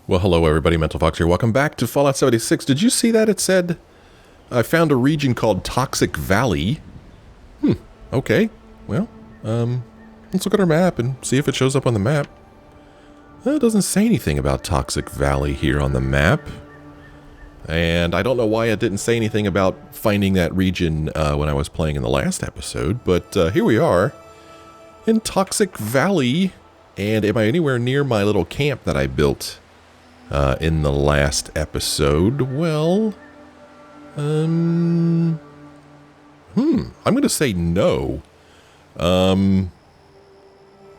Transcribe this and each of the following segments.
Well, hello everybody, Mental Fox here. Welcome back to Fallout 76. Did you see that? It said, I found a region called Toxic Valley. Okay. Well, let's look at our map and see if it shows up on the map. Well, it doesn't say anything about Toxic Valley here on the map. And I don't know why it didn't say anything about finding that region when I was playing in the last episode, but here we are in Toxic Valley. And am I anywhere near my little camp that I built in the last episode? Well, I'm going to say no.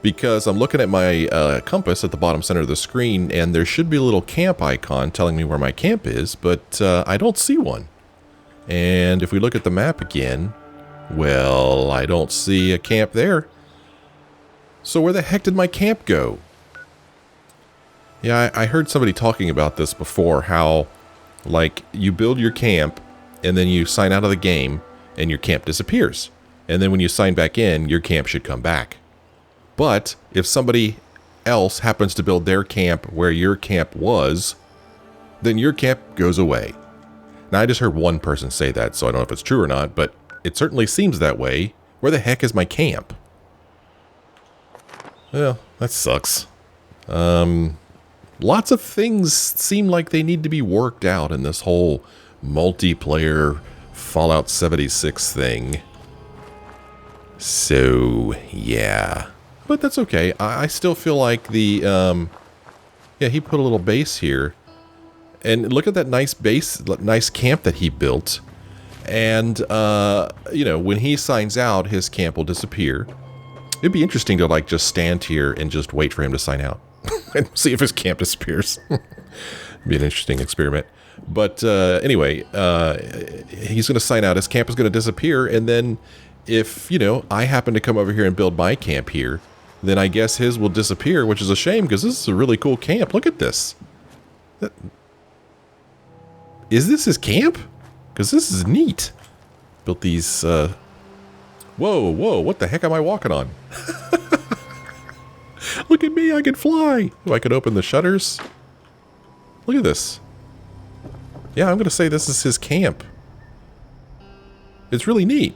Because I'm looking at my compass at the bottom center of the screen, and there should be a little camp icon telling me where my camp is, but I don't see one. And if we look at the map again, well, I don't see a camp there. So where the heck did my camp go? Yeah, I heard somebody talking about this before, how, like, you build your camp, and then you sign out of the game, and your camp disappears. And then when you sign back in, your camp should come back. But if somebody else happens to build their camp where your camp was, then your camp goes away. Now, I just heard one person say that, so I don't know if it's true or not, but it certainly seems that way. Where the heck is my camp? Well, that sucks. Lots of things seem like they need to be worked out in this whole multiplayer Fallout 76 thing. So, yeah. But that's okay. I still feel like the, yeah, he put a little base here. And look at that nice base, nice camp that he built. And, you know, when he signs out, his camp will disappear. It'd be interesting to, like, just stand here and just wait for him to sign out. And see if his camp disappears. Be an interesting experiment. But, anyway, he's going to sign out. His camp is going to disappear. And then if, you know, I happen to come over here and build my camp here, then I guess his will disappear, which is a shame because this is a really cool camp. Look at this. Is this his camp? Because this is neat. Built these, Whoa, what the heck am I walking on? Look at me, I can fly. Oh, I could open the shutters. Look at this. Yeah, I'm going to say this is his camp. It's really neat.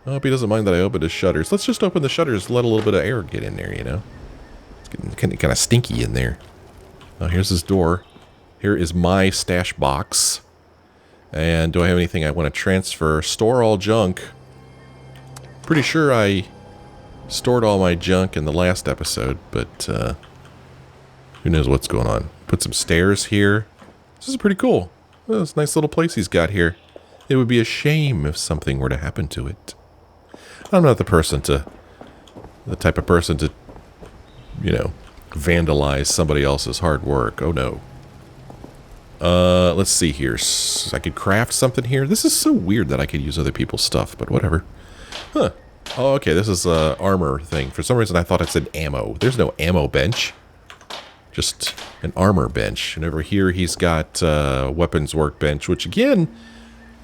I hope he doesn't mind that I opened his shutters. Let's just open the shutters, let a little bit of air get in there, you know. It's getting kind of stinky in there. Oh, here's his door. Here is my stash box. And do I have anything I want to transfer? Store all junk. Pretty sure I stored all my junk in the last episode, but who knows what's going on. Put some stairs here. This is pretty cool. Oh, it's a nice little place he's got here. It would be a shame if something were to happen to it. I'm not the type of person to, you know, vandalize somebody else's hard work. Oh no. Let's see here. I could craft something here. This is so weird that I could use other people's stuff, but whatever. Huh. Oh, okay, this is a armor thing. For some reason I thought it said ammo. There's no ammo bench. Just an armor bench. And over here he's got weapons workbench, which again,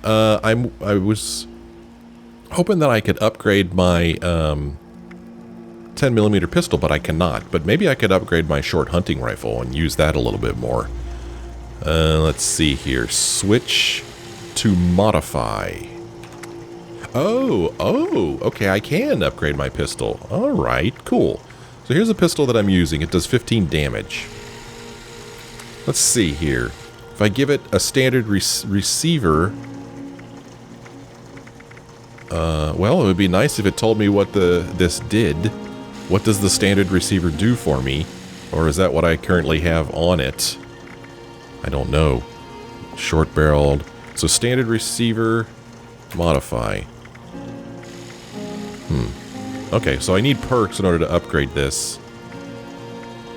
I was hoping that I could upgrade my 10mm pistol, but I cannot. But maybe I could upgrade my short hunting rifle and use that a little bit more. Let's see here. Switch to modify. Oh, okay, I can upgrade my pistol. Alright, cool. So here's a pistol that I'm using. It does 15 damage. Let's see here. If I give it a standard receiver... well, it would be nice if it told me what this did. What does the standard receiver do for me? Or is that what I currently have on it? I don't know. Short-barreled. So standard receiver, modify. Okay, so I need perks in order to upgrade this.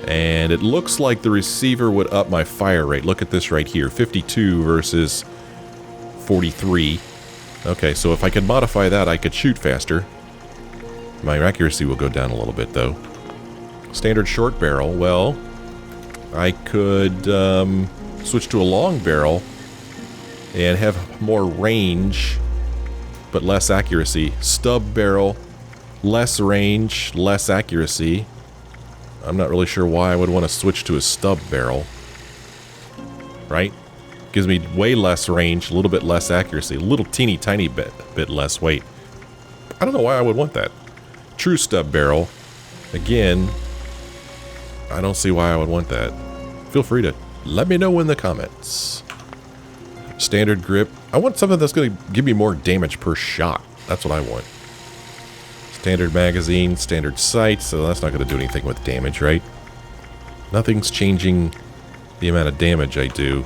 And it looks like the receiver would up my fire rate. Look at this right here. 52 versus 43. Okay, so if I could modify that, I could shoot faster. My accuracy will go down a little bit, though. Standard short barrel. Well, I could switch to a long barrel and have more range, but less accuracy. Stub barrel, less range, less accuracy. I'm not really sure why I would want to switch to a stub barrel. Right? Gives me way less range, a little bit less accuracy, a little teeny tiny bit less weight. I don't know why I would want that. True stub barrel. Again, I don't see why I would want that. Feel free to let me know in the comments. Standard grip. I want something that's going to give me more damage per shot. That's what I want. Standard magazine, standard sight, so that's not going to do anything with damage, right? Nothing's changing the amount of damage I do.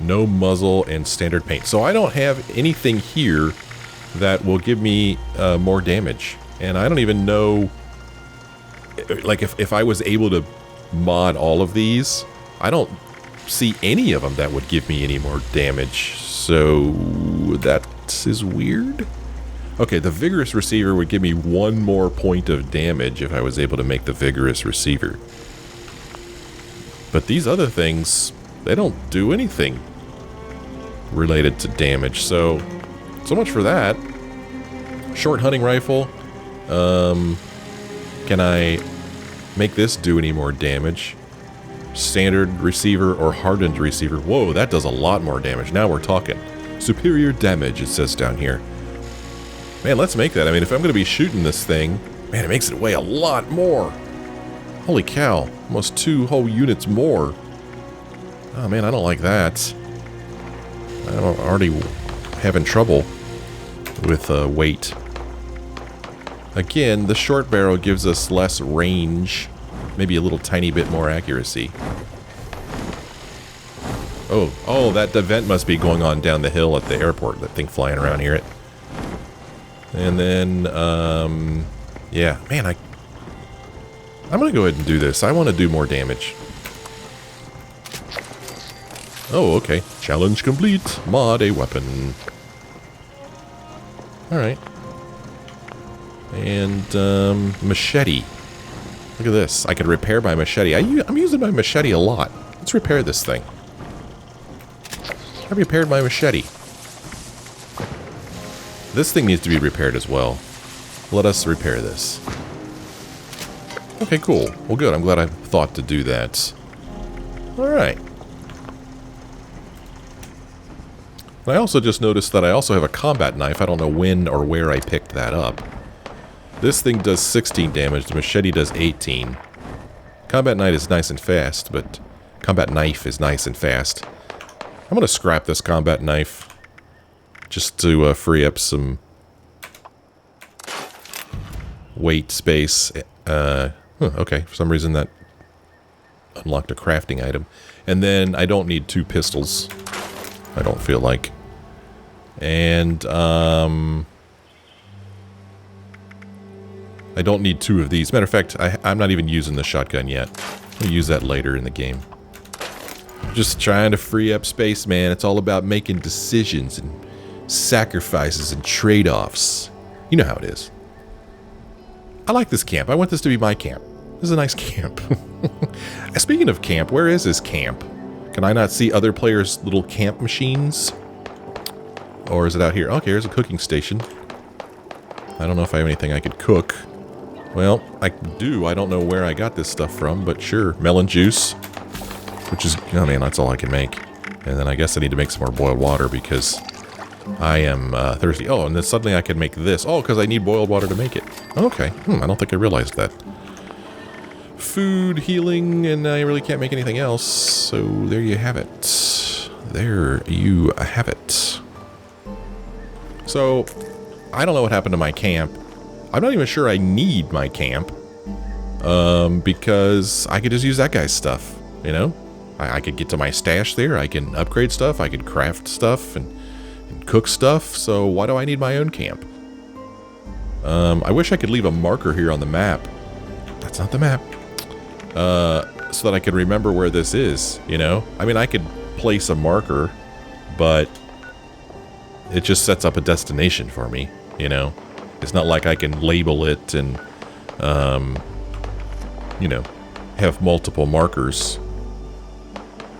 No muzzle and standard paint. So I don't have anything here that will give me more damage. And I don't even know, like, if I was able to mod all of these, I don't see any of them that would give me any more damage. So that is weird. Okay, the Vigorous Receiver would give me 1 more point of damage if I was able to make the Vigorous Receiver. But these other things, they don't do anything related to damage. So much for that. Short hunting rifle. Can I make this do any more damage? Standard receiver or hardened receiver. Whoa, that does a lot more damage. Now we're talking. Superior damage, it says down here. Man, let's make that. I mean, if I'm going to be shooting this thing, man, it makes it weigh a lot more. Holy cow. Almost 2 whole units more. Oh, man, I don't like that. I'm already having trouble with weight. Again, the short barrel gives us less range. Maybe a little tiny bit more accuracy. Oh, that event must be going on down the hill at the airport. That thing flying around here. And then, yeah, man, I'm going to go ahead and do this. I want to do more damage. Oh, okay. Challenge complete. Mod a weapon. Alright. And, machete. Look at this. I can repair my machete. I'm using my machete a lot. Let's repair this thing. I repaired my machete. This thing needs to be repaired as well. Let us repair this. Okay, cool. Well, good. I'm glad I thought to do that. Alright. I also just noticed that I also have a combat knife. I don't know when or where I picked that up. This thing does 16 damage. The machete does 18. Combat knife is nice and fast, but combat knife is nice and fast. I'm going to scrap this combat knife just to free up some weight space. Okay, for some reason that unlocked a crafting item. And then I don't need 2 pistols. I don't feel like. And, I don't need 2 of these. Matter of fact, I'm not even using the shotgun yet. I'll use that later in the game. Just trying to free up space, man. It's all about making decisions and sacrifices and trade-offs. You know how it is. I like this camp. I want this to be my camp. This is a nice camp. Speaking of camp, where is this camp? Can I not see other players' little camp machines? Or is it out here? Okay, here's a cooking station. I don't know if I have anything I could cook. Well, I do. I don't know where I got this stuff from, but sure. Melon juice. Which is, oh man, that's all I can make. And then I guess I need to make some more boiled water because I am thirsty. Oh, and then suddenly I can make this. Oh, because I need boiled water to make it. Okay. I don't think I realized that. Food, healing, and I really can't make anything else. So there you have it. There you have it. So, I don't know what happened to my camp. I'm not even sure I need my camp. Because I could just use that guy's stuff, you know? I could get to my stash there. I can upgrade stuff. I could craft stuff and cook stuff. So why do I need my own camp? I wish I could leave a marker here on the map. That's not the map. So that I could remember where this is, you know? I mean, I could place a marker, but it just sets up a destination for me, you know? It's not like I can label it and, you know, have multiple markers.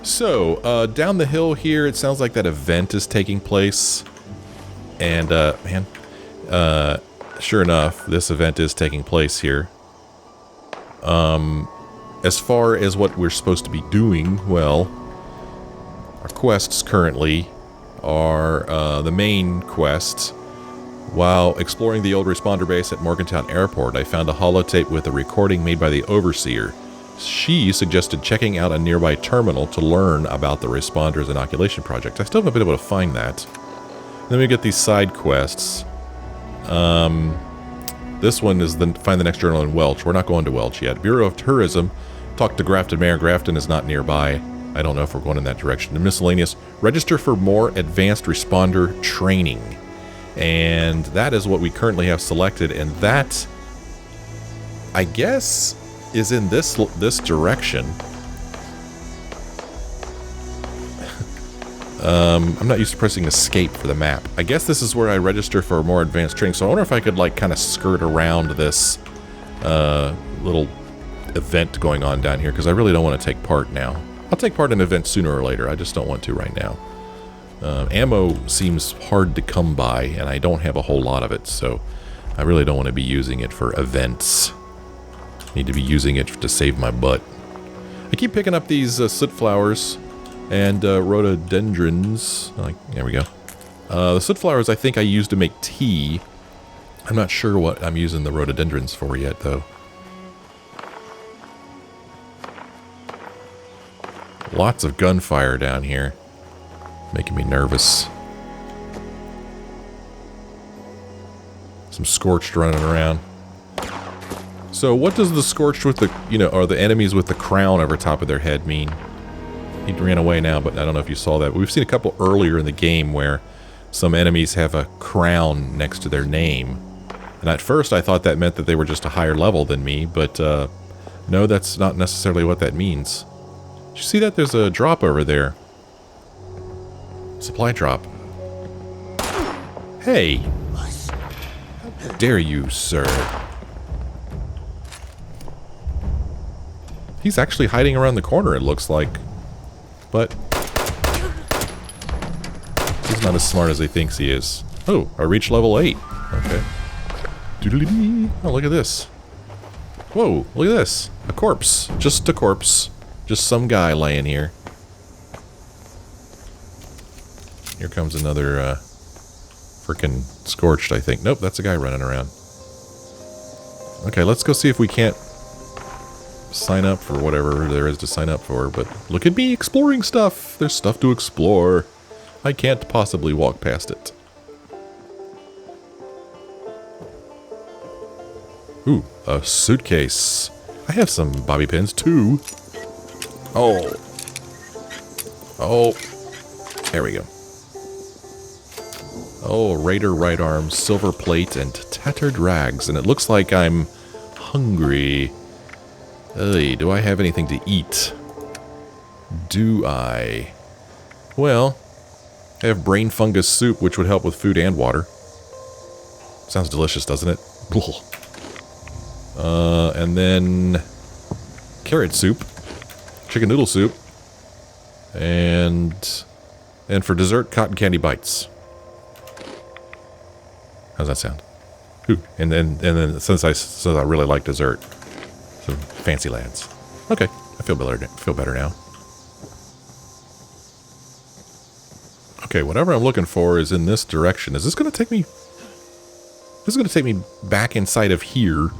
So, down the hill here, it sounds like that event is taking place. And, man, sure enough, this event is taking place here. as far as what we're supposed to be doing, well, our quests currently are the main quests. While exploring the old responder base at Morgantown Airport, I found a holotape with a recording made by the Overseer. She suggested checking out a nearby terminal to learn about the responders inoculation project. I still haven't been able to find that. Then we get these side quests. This one is find the next journal in Welch. We're not going to Welch yet. Bureau of Tourism. Talk to Grafton Mayor. Grafton is not nearby. I don't know if we're going in that direction. And miscellaneous. Register for more advanced responder training. And that is what we currently have selected. And that, I guess, is in this direction. I'm not used to pressing escape for the map. I guess this is where I register for more advanced training. So I wonder if I could, like, kind of skirt around this little event going on down here, because I really don't want to take part now. I'll take part in events sooner or later. I just don't want to right now. Ammo seems hard to come by, and I don't have a whole lot of it, so I really don't want to be using it for events. I need to be using it to save my butt. I keep picking up these soot flowers and rhododendrons. There we go. The soot flowers I think I use to make tea. I'm not sure what I'm using the rhododendrons for yet, though. Lots of gunfire down here. Making me nervous. Some Scorched running around. So what does the Scorched with the, or the enemies with the crown over top of their head mean? He ran away now, but I don't know if you saw that. We've seen a couple earlier in the game where some enemies have a crown next to their name. And at first I thought that meant that they were just a higher level than me, but no, that's not necessarily what that means. Did you see that? There's a drop over there. Supply drop. Hey! How dare you, sir? He's actually hiding around the corner, it looks like. But he's not as smart as he thinks he is. Oh, I reached level 8. Okay. Doodly-dee. Oh, look at this. Whoa, look at this. A corpse. Just a corpse. Just some guy laying here. Here comes another frickin' Scorched, I think. Nope, that's a guy running around. Okay, let's go see if we can't sign up for whatever there is to sign up for. But look at me exploring stuff. There's stuff to explore. I can't possibly walk past it. Ooh, a suitcase. I have some bobby pins too. Oh. Oh. There we go. Oh, Raider right arm, silver plate, and tattered rags. And it looks like I'm hungry. Hey, do I have anything to eat? Do I? Well, I have brain fungus soup, which would help with food and water. Sounds delicious, doesn't it? And then carrot soup, chicken noodle soup, and for dessert, cotton candy bites. How's that sound? Ooh, and then since I really like dessert, some fancy lads. Okay, I feel better now. Okay, whatever I'm looking for is in this direction. Is this going to take me? This is going to take me back inside of here,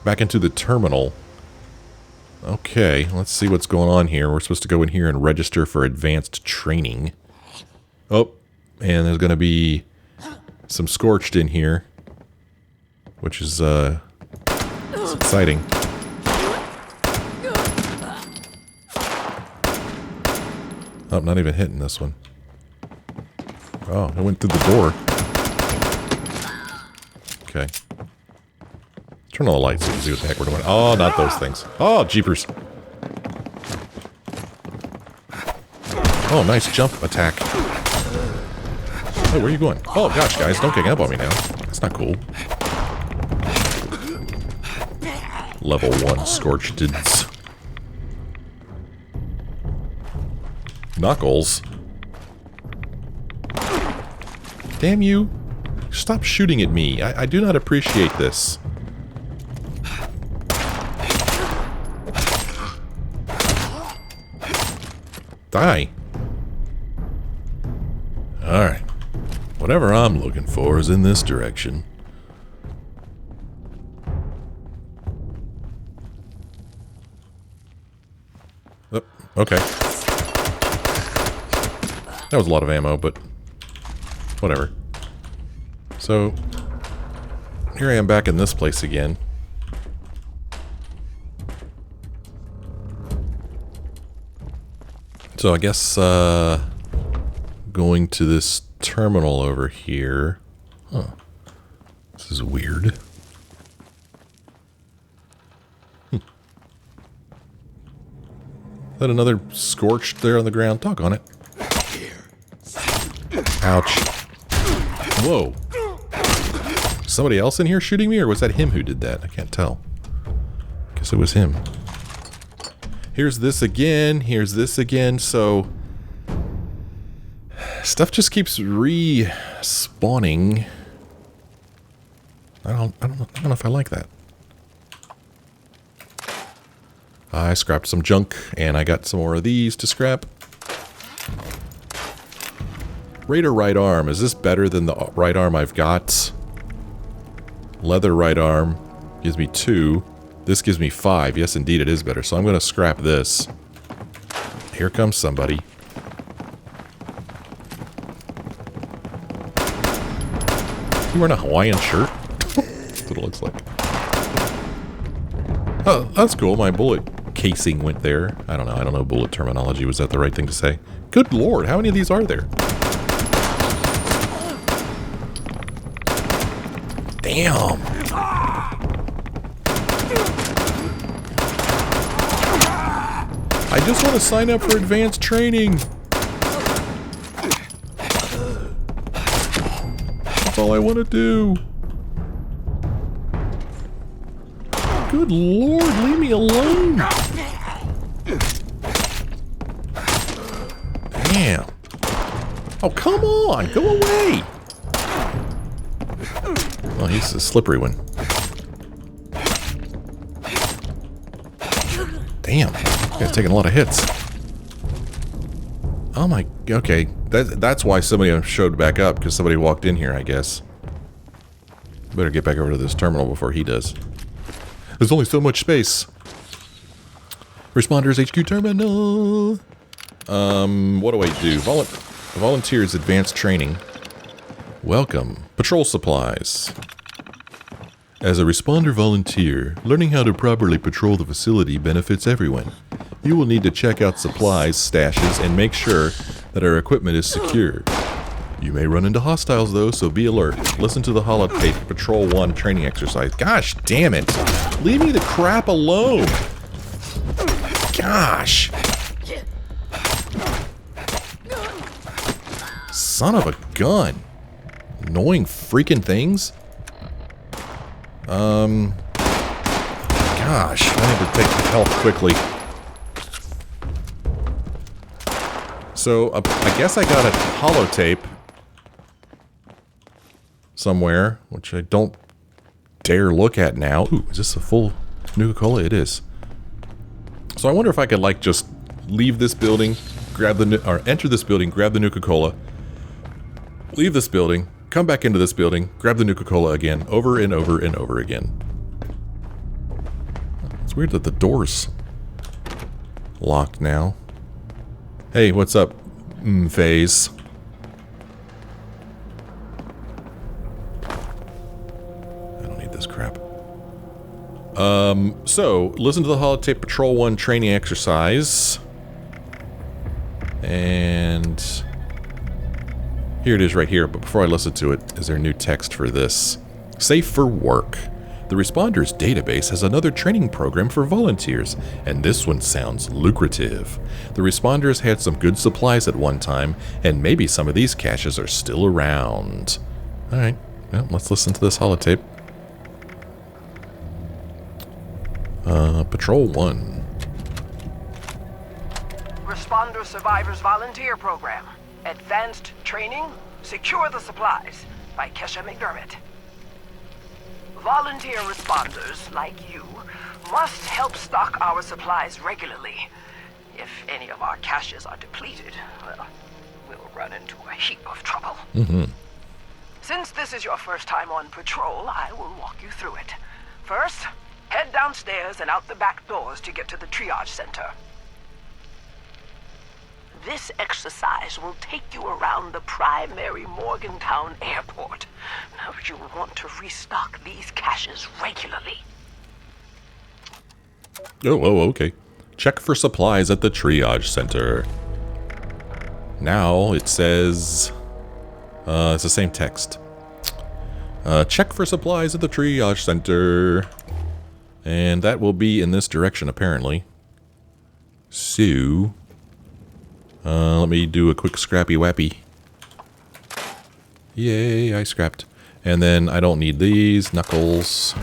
back into the terminal. Okay, let's see what's going on here. We're supposed to go in here and register for advanced training. Oh, and there's going to be some Scorched in here, which is it's exciting. Oh, not even hitting this one. Oh, it went through the door. Okay. Turn on the lights so you can see what the heck we're doing. Oh, not those things. Oh, jeepers. Oh, nice jump attack. Hey, where are you going? Oh, gosh, guys, don't gang up on me now. That's not cool. Level 1 Scorchedids. Knuckles. Damn you. Stop shooting at me. I do not appreciate this. Die. Alright. Whatever I'm looking for is in this direction. Oh, okay. That was a lot of ammo, but whatever. So, here I am back in this place again. So I guess, going to this terminal over here. Huh. This is weird. Is that another Scorched there on the ground? Doggone it. Ouch. Whoa. Somebody else in here shooting me, or was that him who did that? I can't tell. Guess it was him. Here's this again. Here's this again. So stuff just keeps respawning. I don't know if I like that. I scrapped some junk, and I got some more of these to scrap. Raider right arm. Is this better than the right arm I've got? Leather right arm gives me 2. This gives me 5. Yes, indeed, it is better. So I'm going to scrap this. Here comes somebody. You wearing a Hawaiian shirt? That's what it looks like. Oh, that's cool. My bullet casing went there. I don't know. I don't know bullet terminology. Was that the right thing to say? Good lord, how many of these are there? Damn. I just want to sign up for advanced training. That's all I want to do. Good lord, leave me alone. Damn. Oh, come on, go away. Well, he's a slippery one. Damn, this guy's taking a lot of hits. Oh my, okay. That's why somebody showed back up, because somebody walked in here, I guess. Better get back over to this terminal before he does. There's only so much space. Responders HQ terminal. What do I do? Volunteers advanced training. Welcome. Patrol supplies. As a responder volunteer, learning how to properly patrol the facility benefits everyone. You will need to check out supplies, stashes, and make sure that our equipment is secure. You may run into hostiles though, so be alert. Listen to the holotape Patrol 1 training exercise. Gosh damn it! Leave me the crap alone! Gosh! Son of a gun! Annoying freaking things. Gosh, I need to take health quickly. So, I guess I got a holotape somewhere, which I don't dare look at now. Ooh, is this a full Nuka-Cola? It is. So I wonder if I could, like, just leave this building, grab the, or enter this building, grab the Nuka-Cola, leave this building, come back into this building, grab the Nuka-Cola again, over and over and over again. It's weird that the door's locked now. Hey, what's up, Phase? I don't need this crap. So, listen to the holotape Patrol 1 training exercise. And here it is right here, but before I listen to it, is there new text for this? Safe for work. The Responders database has another training program for volunteers, and this one sounds lucrative. The Responders had some good supplies at one time, and maybe some of these caches are still around. Alright, well, let's listen to this holotape. Patrol 1. Responder Survivors Volunteer Program. Advanced Training, Secure the Supplies, by Kesha McDermott. Volunteer responders, like you, must help stock our supplies regularly. If any of our caches are depleted, well, we'll run into a heap of trouble. Since this is your first time on patrol, I will walk you through it. First, head downstairs and out the back doors to get to the triage center. This exercise will take you around the primary Morgantown airport. Now, you'll want to restock these caches regularly. Oh, okay. Check for supplies at the triage center. Now it says... it's the same text. Check for supplies at the triage center. And that will be in this direction, apparently. So... let me do a quick scrappy wappy. Yay, I scrapped. And then I don't need these. Knuckles.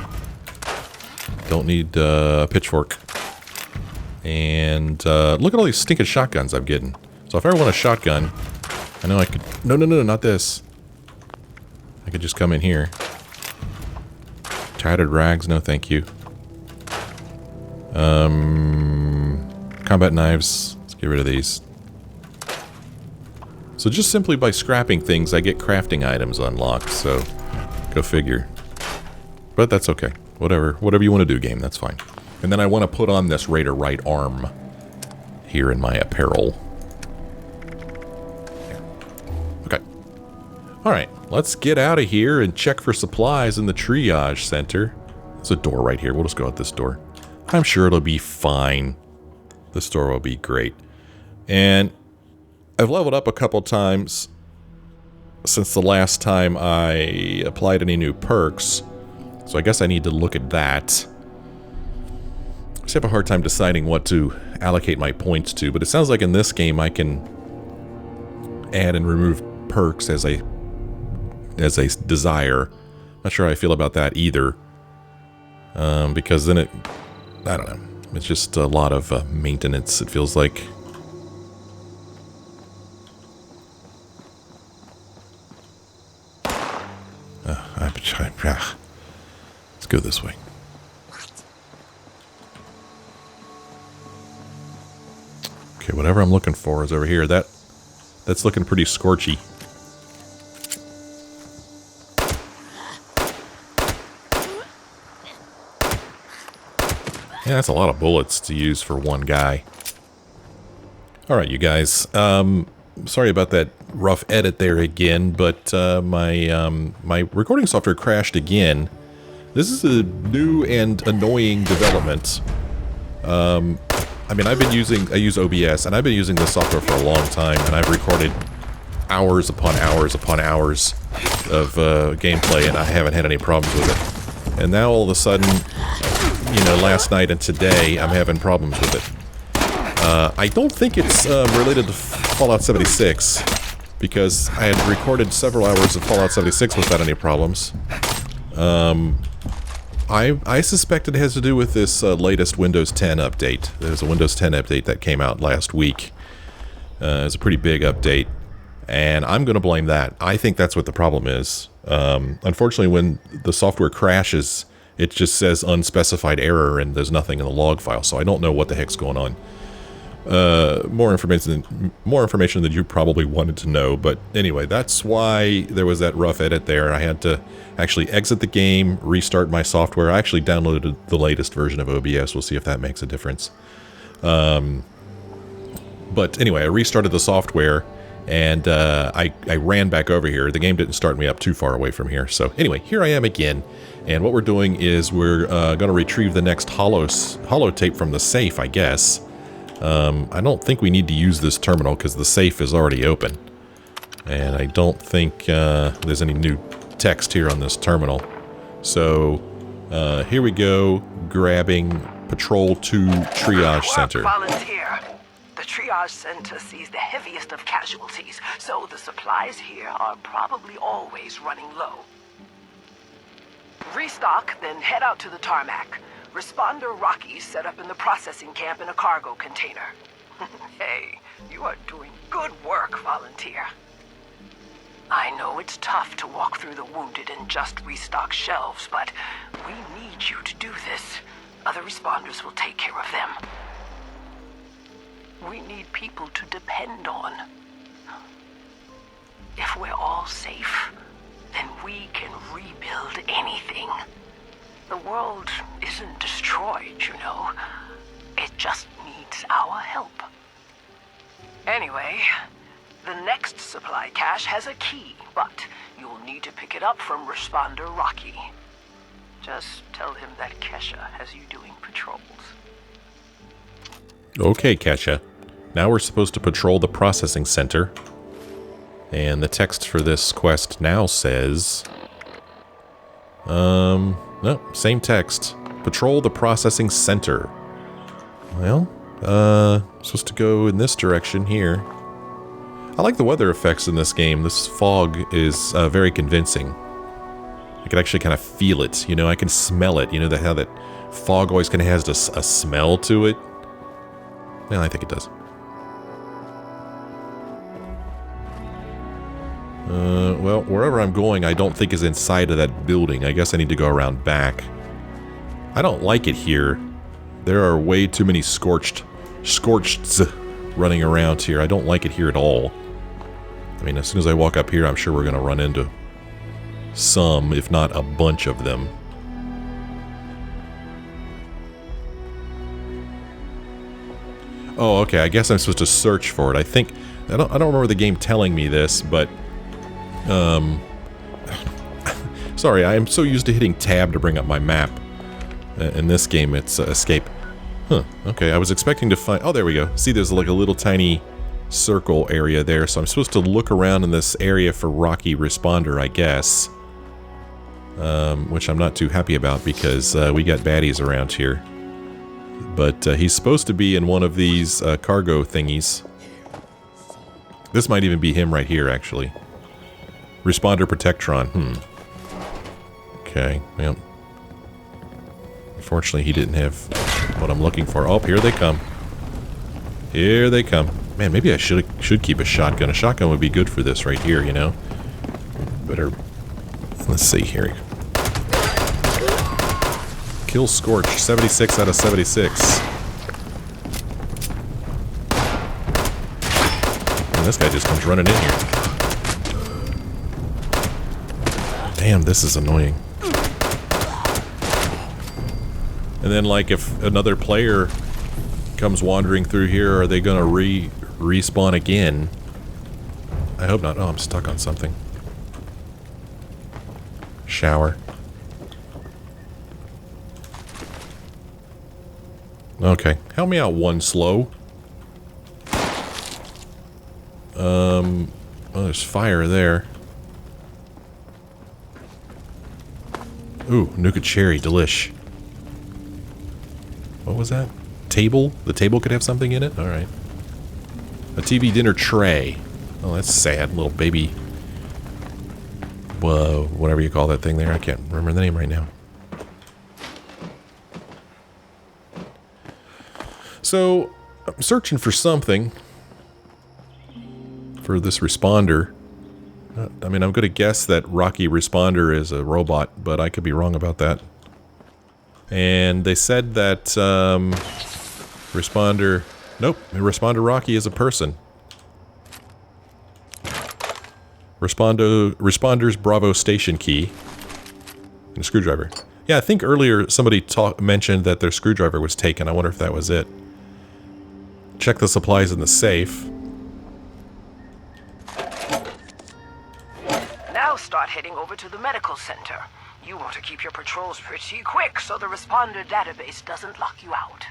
Don't need a pitchfork. And look at all these stinking shotguns I'm getting. So if I ever want a shotgun, I know I could... No, not this. I could just come in here. Tattered rags, no thank you. Combat knives. Let's get rid of these. So just simply by scrapping things, I get crafting items unlocked, so go figure. But that's okay. Whatever you want to do, game, that's fine. And then I want to put on this Raider right arm here in my apparel. Okay. Alright, let's get out of here and check for supplies in the triage center. There's a door right here. We'll just go out this door. I'm sure it'll be fine. This door will be great. And I've leveled up a couple times since the last time I applied any new perks, so I guess I need to look at that. I just have a hard time deciding what to allocate my points to, but it sounds like in this game I can add and remove perks as I desire. Not sure how I feel about that either, because then I don't know, it's just a lot of maintenance, it feels like. Let's go this way. Okay, whatever I'm looking for is over here. That's looking pretty scorchy. Yeah, that's a lot of bullets to use for one guy. Alright, you guys. Sorry about that rough edit there again, but my recording software crashed again. This is a new and annoying development. I mean, I use OBS, and I've been using this software for a long time, and I've recorded hours upon hours upon hours of gameplay, and I haven't had any problems with it. And now all of a sudden, you know, last night and today, I'm having problems with it. I don't think it's related to Fallout 76, because I had recorded several hours of Fallout 76 without any problems. I suspect it has to do with this latest Windows 10 update. There's a Windows 10 update that came out last week. It's a pretty big update, and I'm going to blame that. I think that's what the problem is. Unfortunately, when the software crashes, it just says unspecified error, and there's nothing in the log file, so I don't know what the heck's going on. More information than you probably wanted to know, but anyway, that's why there was that rough edit there. I had to actually exit the game, restart my software. I actually downloaded the latest version of OBS. We'll see if that makes a difference. But anyway, I restarted the software, and I ran back over here. The game didn't start me up too far away from here. So anyway, here I am again, and what we're doing is we're going to retrieve the next holotape from the safe, I guess. I don't think we need to use this terminal because the safe is already open. And I don't think there's any new text here on this terminal. So, here we go, grabbing Patrol 2 Triage Center. Volunteer. The Triage Center sees the heaviest of casualties, so the supplies here are probably always running low. Restock, then head out to the tarmac. Responder Rocky's set up in the processing camp in a cargo container. Hey, you are doing good work, volunteer. I know it's tough to walk through the wounded and just restock shelves, but we need you to do this. Other responders will take care of them. We need people to depend on. If we're all safe, then we can rebuild anything. The world isn't destroyed, you know. It just needs our help. Anyway, the next supply cache has a key, but you'll need to pick it up from Responder Rocky. Just tell him that Kesha has you doing patrols. Okay, Kesha. Now we're supposed to patrol the processing center. And the text for this quest now says... no, same text. Patrol the processing center. Well, supposed to go in this direction here. I like the weather effects in this game. This fog is very convincing. I can actually kind of feel it, you know, I can smell it. You know how that fog always kind of has a smell to it? Well, I think it does. Well, wherever I'm going, I don't think is inside of that building. I guess I need to go around back. I don't like it here. There are way too many scorched running around here. I don't like it here at all. I mean, as soon as I walk up here, I'm sure we're going to run into some, if not a bunch of them. Oh, okay. I guess I'm supposed to search for it. I think I don't remember the game telling me this, but sorry, I am so used to hitting tab to bring up my map. In this game, it's escape. Huh. Okay, I was expecting to find... Oh, there we go. See, there's like a little tiny circle area there, so I'm supposed to look around in this area for Rocky Responder, I guess. Which I'm not too happy about because we got baddies around here. But he's supposed to be in one of these cargo thingies. This might even be him right here, actually. Responder Protectron. Okay, yep. Unfortunately, he didn't have what I'm looking for. Oh, here they come. Here they come. Man, maybe I should keep a shotgun. A shotgun would be good for this right here, you know? Better... Let's see here. Kill Scorch, 76 out of 76. And this guy just comes running in here. Damn, this is annoying. And then, like, if another player comes wandering through here, are they gonna respawn again? I hope not. Oh, I'm stuck on something. Shower. Okay, help me out, one slow. Oh, there's fire there. Ooh, Nuka Cherry, delish. What was that? Table? The table could have something in it? Alright. A TV dinner tray. Oh, that's sad. Little baby... Whoa, whatever you call that thing there. I can't remember the name right now. So, I'm searching for something. For this responder. I mean, I'm going to guess that Rocky Responder is a robot, but I could be wrong about that. And they said that Responder... Nope, Responder Rocky is a person. Responder's Bravo station key. And a screwdriver. Yeah, I think earlier somebody mentioned that their screwdriver was taken. I wonder if that was it. Check the supplies in the safe. Now start heading over to the medical center. You want to keep your patrols pretty quick so the responder database doesn't lock you out.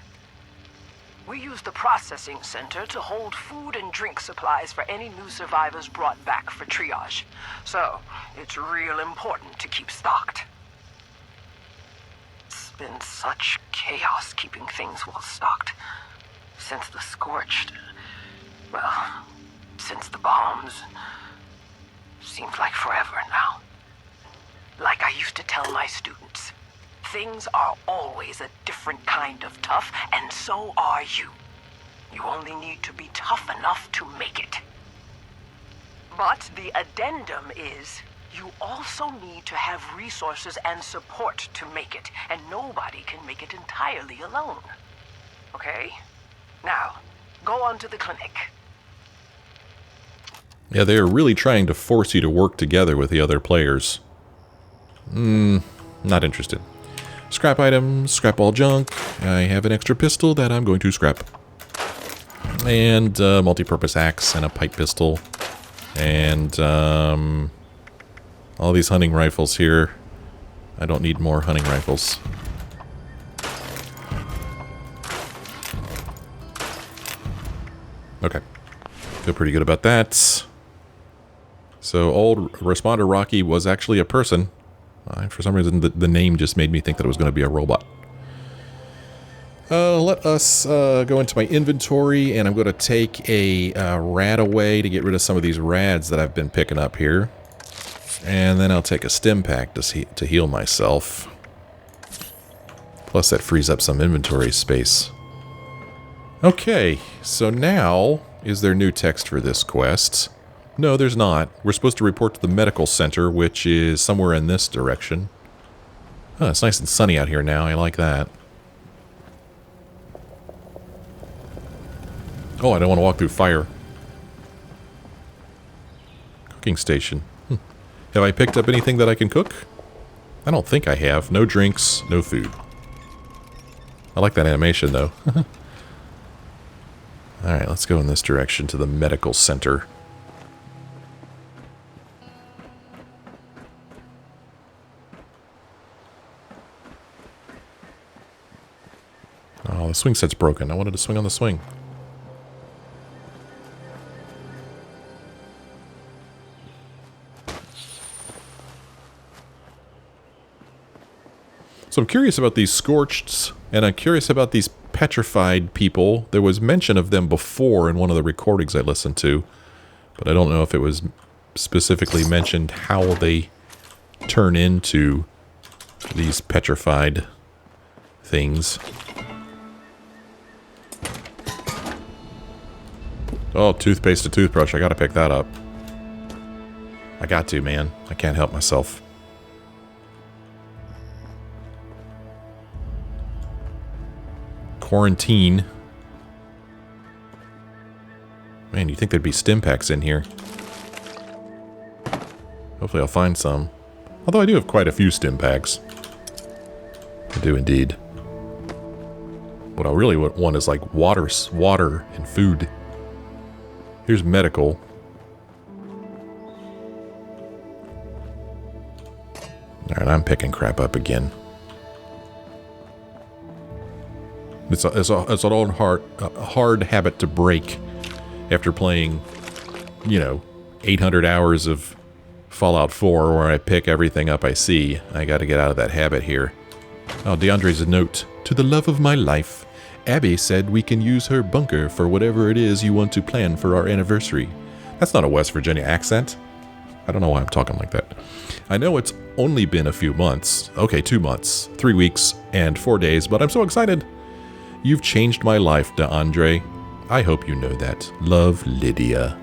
We use the processing center to hold food and drink supplies for any new survivors brought back for triage. So, it's real important to keep stocked. It's been such chaos keeping things well stocked. Since the Scorched... well, since the bombs... Seems like forever now. Like I used to tell my students, things are always a different kind of tough, and so are you. You only need to be tough enough to make it. But the addendum is, you also need to have resources and support to make it, and nobody can make it entirely alone. Okay? Now, Go on to the clinic. Yeah, they are really trying to force you to work together with the other players. Not interested. Scrap items, scrap all junk. I have an extra pistol that I'm going to scrap. And a multi-purpose axe and a pipe pistol. And all these hunting rifles here. I don't need more hunting rifles. Okay. Feel pretty good about that. So old Responder Rocky was actually a person. For some reason, the name just made me think that it was going to be a robot. Let us go into my inventory, and I'm going to take a rad away to get rid of some of these rads that I've been picking up here. And then I'll take a stim pack to heal myself. Plus, that frees up some inventory space. Okay, so now, is there new text for this quest? No, there's not. We're supposed to report to the medical center, which is somewhere in this direction. Oh, it's nice and sunny out here now. I like that. Oh, I don't want to walk through fire. Cooking station. Have I picked up anything that I can cook? I don't think I have. No drinks, no food. I like that animation, though. Alright, let's go in this direction to the medical center. Oh, the swing set's broken. I wanted to swing on the swing. So I'm curious about these Scorched, and I'm curious about these petrified people. There was mention of them before in one of the recordings I listened to, but I don't know if it was specifically mentioned how they turn into these petrified things. Oh, toothpaste to toothbrush. I gotta pick that up. I got to, man. I can't help myself. Quarantine. Man, you'd think there'd be stim packs in here. Hopefully I'll find some. Although I do have quite a few stim packs. I do indeed. What I really want is like water and food. Here's medical. Alright, I'm picking crap up again. It's an old hard habit to break after playing, you know, 800 hours of Fallout 4 where I pick everything up I see. I gotta get out of that habit here. Oh, DeAndre's a note. To the love of my life, Abby said we can use her bunker for whatever it is you want to plan for our anniversary. That's not a West Virginia accent. I don't know why I'm talking like that. I know it's only been a few months. Okay, 2 months, 3 weeks, and 4 days, but I'm so excited. You've changed my life, DeAndre. I hope you know that. Love, Lydia.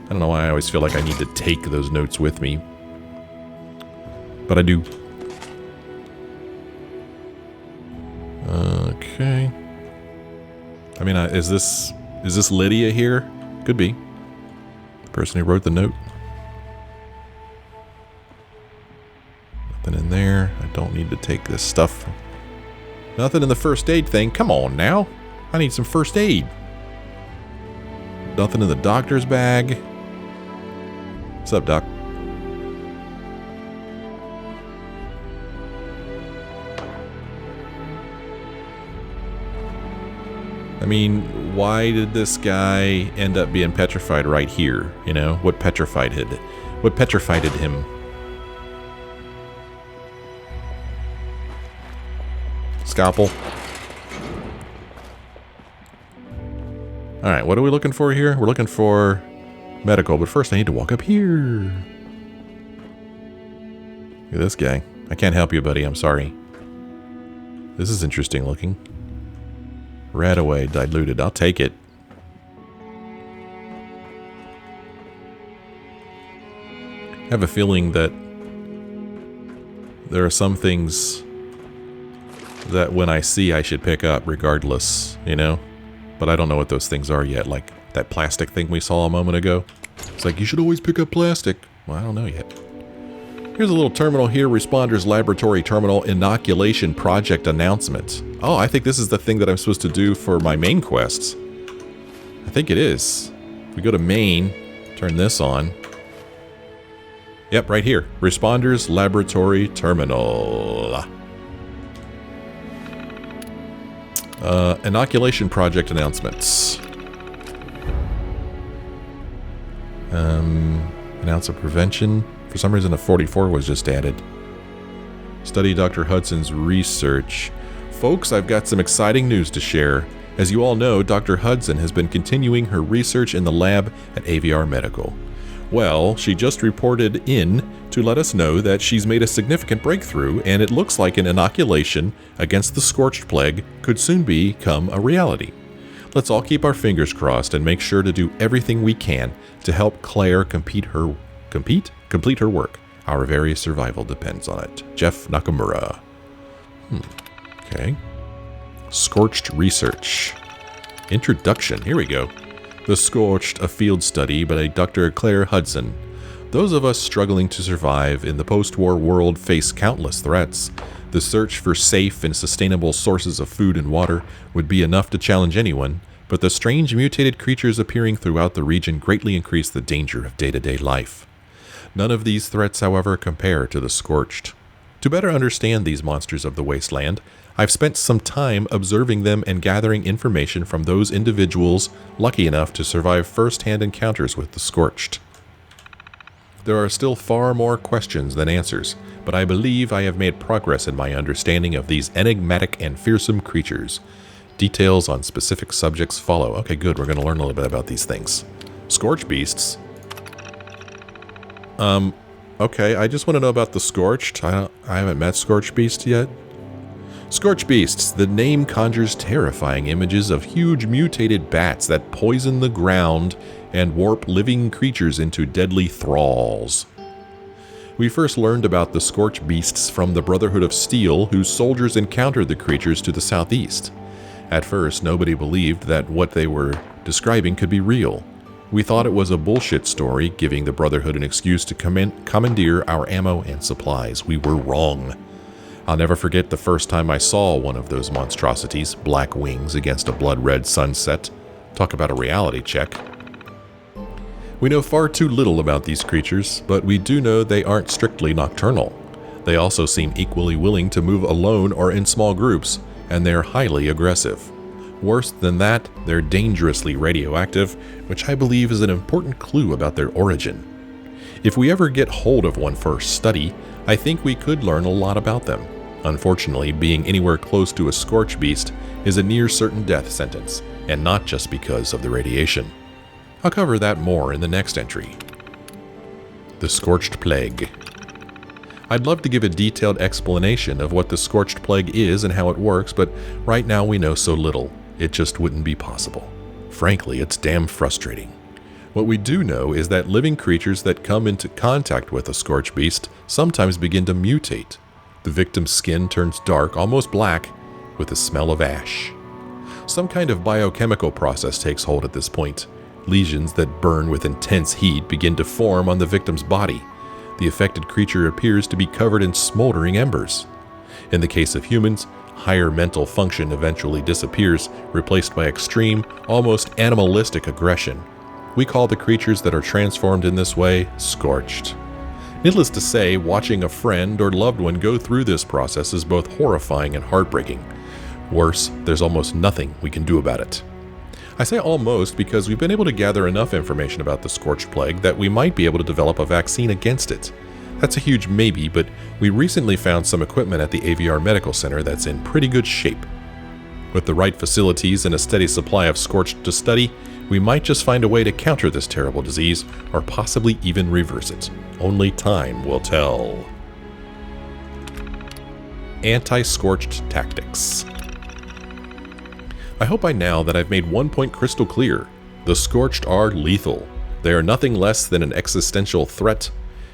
I don't know why I always feel like I need to take those notes with me. But I do. Okay. I mean, is this Lydia here? Could be. The person who wrote the note. Nothing in there. I don't need to take this stuff. Nothing in the first aid thing. Come on now. I need some first aid. Nothing in the doctor's bag. What's up, Doc? I mean, why did this guy end up being petrified right here? You know, what petrified him? Scalpel. Alright, what are we looking for here? We're looking for medical, but first I need to walk up here. Look at this guy. I can't help you, buddy. I'm sorry. This is interesting looking. Radaway diluted. I'll take it. I have a feeling that there are some things that when I see I should pick up regardless, you know? but I don't know what those things are yet, like that plastic thing we saw a moment ago. It's like, you should always pick up plastic. Well, I don't know yet. Here's a little terminal here, Responders Laboratory Terminal Inoculation Project Announcement. Oh, I think this is the thing that I'm supposed to do for my main quests. I think it is. If we go to main, turn this on. Yep, right here. Responders Laboratory Terminal. Inoculation Project Announcements. Announce a prevention. For some reason, a 44 was just added. Study Dr. Hudson's research. Folks, I've got some exciting news to share. As you all know, Dr. Hudson has been continuing her research in the lab at AVR Medical. Well, she just reported in to let us know that she's made a significant breakthrough, and it looks like an inoculation against the Scorched Plague could soon become a reality. Let's all keep our fingers crossed and make sure to do everything we can to help Claire complete her work. Our very survival depends on it. Jeff Nakamura. Okay. Scorched Research. Introduction. Here we go. The Scorched, a field study by Dr. Claire Hudson. Those of us struggling to survive in the post-war world face countless threats. The search for safe and sustainable sources of food and water would be enough to challenge anyone, but the strange mutated creatures appearing throughout the region greatly increase the danger of day-to-day life. None of these threats, however, compare to the Scorched. To better understand these monsters of the wasteland, I've spent some time observing them and gathering information from those individuals lucky enough to survive first-hand encounters with the Scorched. There are still far more questions than answers, but I believe I have made progress in my understanding of these enigmatic and fearsome creatures. Details on specific subjects follow. Okay, good. We're going to learn a little bit about these things. Scorch Beasts. Okay, I just want to know about the Scorched. I haven't met Scorch Beasts yet. Scorch Beasts. The name conjures terrifying images of huge mutated bats that poison the ground and warp living creatures into deadly thralls. We first learned about the Scorch Beasts from the Brotherhood of Steel, whose soldiers encountered the creatures to the southeast. At first, nobody believed that what they were describing could be real. We thought it was a bullshit story, giving the Brotherhood an excuse to commandeer our ammo and supplies. We were wrong. I'll never forget the first time I saw one of those monstrosities, black wings against a blood-red sunset. Talk about a reality check. We know far too little about these creatures, but we do know they aren't strictly nocturnal. They also seem equally willing to move alone or in small groups, and they're highly aggressive. Worse than that, they're dangerously radioactive, which I believe is an important clue about their origin. If we ever get hold of one for study, I think we could learn a lot about them. Unfortunately, being anywhere close to a Scorch Beast is a near certain death sentence, and not just because of the radiation. I'll cover that more in the next entry. The Scorched Plague. I'd love to give a detailed explanation of what the Scorched Plague is and how it works, but right now we know so little, it just wouldn't be possible. Frankly, it's damn frustrating. What we do know is that living creatures that come into contact with a Scorch Beast sometimes begin to mutate. The victim's skin turns dark, almost black, with the smell of ash. Some kind of biochemical process takes hold at this point. Lesions that burn with intense heat begin to form on the victim's body. The affected creature appears to be covered in smoldering embers. In the case of humans, higher mental function eventually disappears, replaced by extreme, almost animalistic aggression. We call the creatures that are transformed in this way Scorched. Needless to say, watching a friend or loved one go through this process is both horrifying and heartbreaking. Worse, there's almost nothing we can do about it. I say almost because we've been able to gather enough information about the Scorched Plague that we might be able to develop a vaccine against it. That's a huge maybe, but we recently found some equipment at the AVR Medical Center that's in pretty good shape. With the right facilities and a steady supply of Scorched to study, we might just find a way to counter this terrible disease, or possibly even reverse it. Only time will tell. Anti-Scorched Tactics. I hope by now that I've made one point crystal clear. The Scorched are lethal. They are nothing less than an existential threat.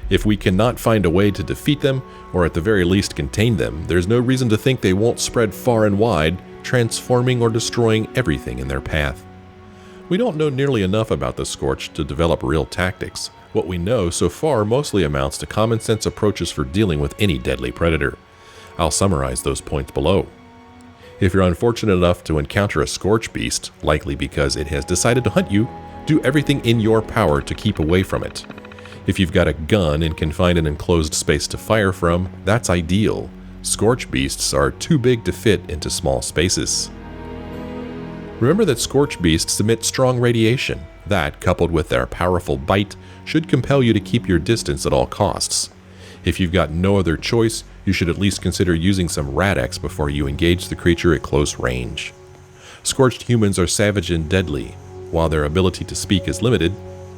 If we cannot find a way to defeat them, or at the very least contain them, there's no reason to think they won't spread far and wide, transforming or destroying everything in their path. We don't know nearly enough about the Scorched to develop real tactics. What we know so far mostly amounts to common sense approaches for dealing with any deadly predator. I'll summarize those points below. If you're unfortunate enough to encounter a Scorch Beast, likely because it has decided to hunt you, do everything in your power to keep away from it. If you've got a gun and can find an enclosed space to fire from, that's ideal. Scorch Beasts are too big to fit into small spaces. Remember that Scorch Beasts emit strong radiation. That, coupled with their powerful bite, should compel you to keep your distance at all costs. If you've got no other choice, you should at least consider using some Rad-X before you engage the creature at close range. Scorched humans are savage and deadly. While their ability to speak is limited,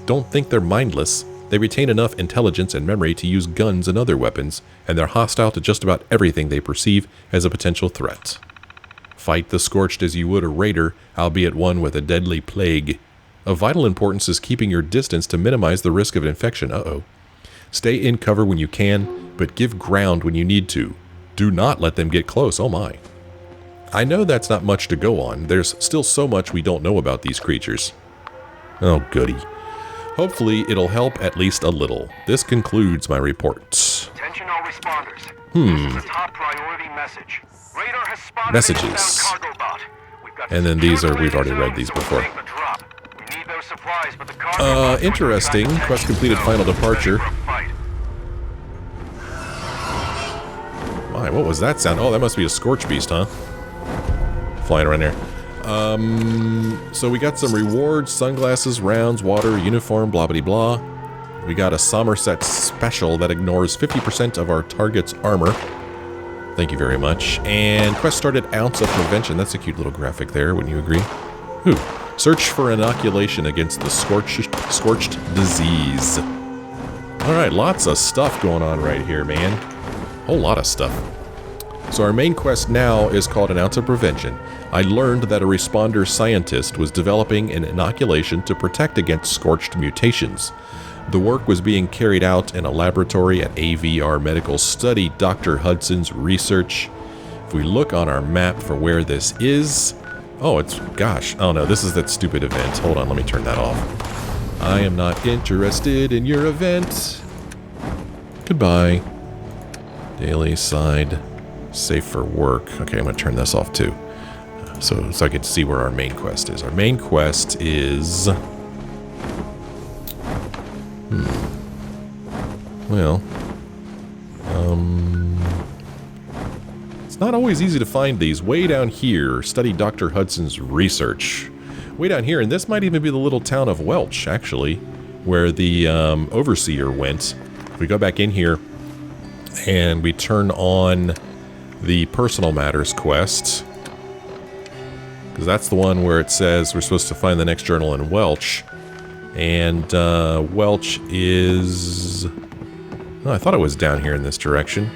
don't think they're mindless. They retain enough intelligence and memory to use guns and other weapons, and they're hostile to just about everything they perceive as a potential threat. Fight the Scorched as you would a raider, albeit one with a deadly plague. Of vital importance is keeping your distance to minimize the risk of infection. Stay in cover when you can, but give ground when you need to. Do not let them get close, oh my. I know that's not much to go on. There's still so much we don't know about these creatures. Oh goody. Hopefully it'll help at least a little. This concludes my report. Attention all responders. This is a top priority message. Radar has spotted Messages. an inbound cargo bot. We've got to And then secure these are, the we've already landing read these zone so before. we make the drop. We need those supplies, but the cargo bot Interesting. will Quest attract completed, attention, final so departure. ready for a fight. My, what was that sound? Oh, that must be a Scorch Beast, huh? Flying around there. So we got some rewards, sunglasses, rounds, water, uniform, blah blah blah. We got a Somerset special that ignores 50% of our target's armor. Thank you very much. And quest started, Ounce of Prevention. That's a cute little graphic there, wouldn't you agree? Ooh. Search for inoculation against the scorched disease. Alright, lots of stuff going on right here, man. Whole lot of stuff. So our main quest now is called An Ounce of Prevention. I learned that a responder scientist was developing an inoculation to protect against scorched mutations. The work was being carried out in a laboratory at AVR Medical Study Dr. Hudson's research. If we look on our map for where this is... Oh, it's... Gosh. Oh no, this is that stupid event. Hold on, let me turn that off. I am not interested in your event. Goodbye. Daily side. Safe for work. Okay, I'm going to turn this off too. So I get to see where our main quest is. Our main quest is... Well... It's not always easy to find these. Way down here, study Dr. Hudson's research. Way down here, and this might even be the little town of Welch, actually, where the overseer went. If we go back in here, and we turn on the Personal Matters quest, because that's the one where it says we're supposed to find the next journal in Welch, and Welch is... Oh, I thought it was down here in this direction.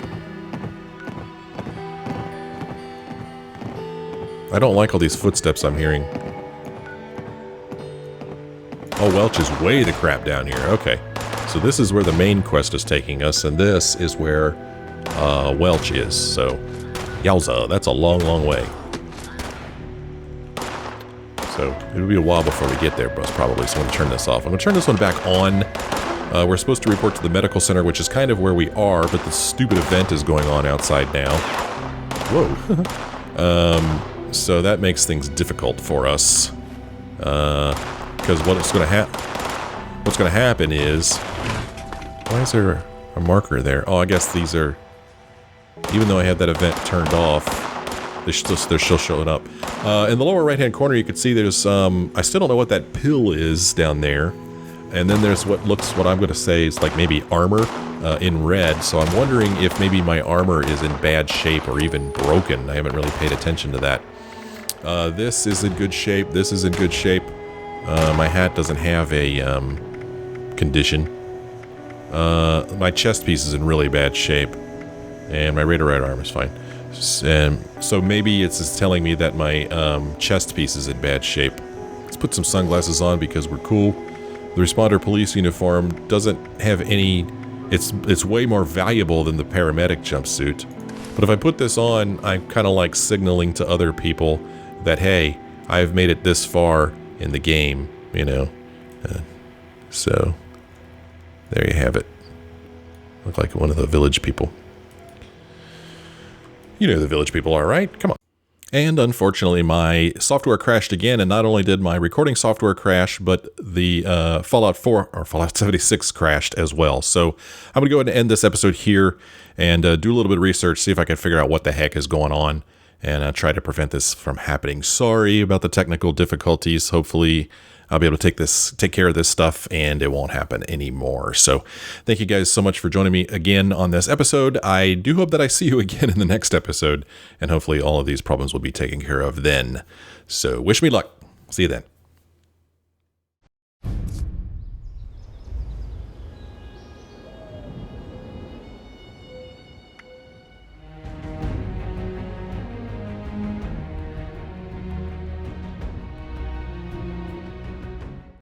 I don't like all these footsteps I'm hearing. Oh, Welch is way the crap down here. Okay. So this is where the main quest is taking us, and this is where Welch is. So, yowza, that's a long, long way. So, it'll be a while before we get there, probably, so I'm going to turn this off. I'm going to turn this one back on. We're supposed to report to the medical center, which is kind of where we are, but the stupid event is going on outside now. Whoa. So that makes things difficult for us. Because what's going to happen is... Why is there a marker there? Oh, I guess these are... Even though I had that event turned off, they're still showing up. In the lower right-hand corner, you can see there's... I still don't know what that pill is down there. And then there's what I'm going to say is like maybe armor in red. So I'm wondering if maybe my armor is in bad shape or even broken. I haven't really paid attention to that. This is in good shape. This is in good shape. My hat doesn't have a condition. My chest piece is in really bad shape. And my radar arm is fine. So maybe it's just telling me that my chest piece is in bad shape. Let's put some sunglasses on because we're cool. The responder police uniform doesn't have any... It's way more valuable than the paramedic jumpsuit. But if I put this on, I'm kind of like signaling to other people that, hey, I've made it this far in the game, you know. So, there you have it. Look like one of the village people. You know who the village people are, right? Come on. And unfortunately, my software crashed again, and not only did my recording software crash, but the Fallout 4 or Fallout 76 crashed as well. So I'm going to go ahead and end this episode here and do a little bit of research, see if I can figure out what the heck is going on, and try to prevent this from happening. Sorry about the technical difficulties. Hopefully, I'll be able to take care of this stuff, and it won't happen anymore. So thank you guys so much for joining me again on this episode. I do hope that I see you again in the next episode, and hopefully all of these problems will be taken care of then. So wish me luck. See you then.